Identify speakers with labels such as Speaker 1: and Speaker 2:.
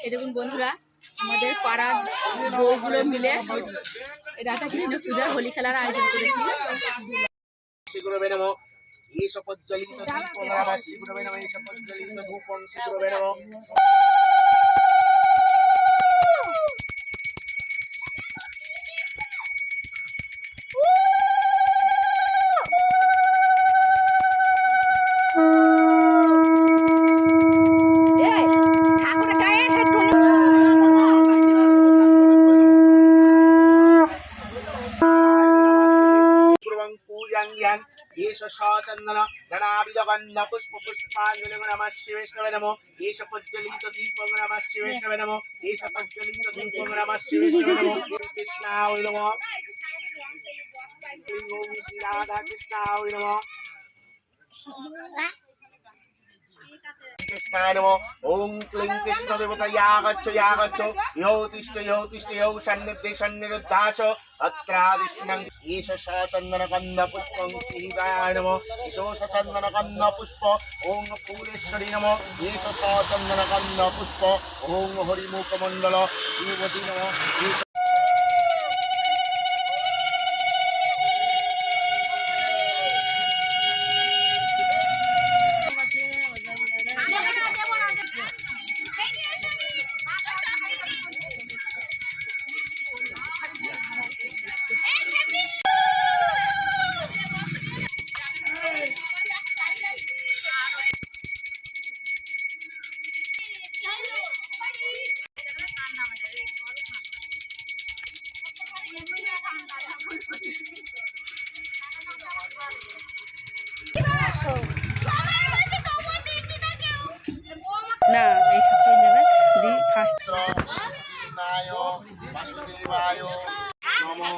Speaker 1: এই দেখুন বন্ধুরা, আমাদের পাড়ার বউগুলো মিলে রাধা কৃষ্ণ পূজার হোলি খেলার আয়োজন করেছি।
Speaker 2: चंदन धनाभिगंध पुष्प पुष्पांजलि नमः शिवाय नमो येष प्रज्वलित दीपं नमः शिवाय नमो येष प्रज्वलित दीपं नमः शिवाय नमो कृष्णाय नमः ओम श्री राधा कृष्णाय नमः कृष्णाय नमो ओम क्लीं कृष्ण देवता यागच्छ यो तिष्ठ यो सन्निधि सन्निरुद्धाश अत्रादिष्णं ईश चंदन गंध पुष्पं श्रीदाय नमो ईशोष चंदन गंध पुष्प ओम फूलेश्वरी नमो ईश चंदन गंध पुष्प ओम हरिमुखमंडल श्रीवती नमो
Speaker 1: না এই সব চলে যাবে দি ফার্স্ট
Speaker 2: वासुदेवाय नमो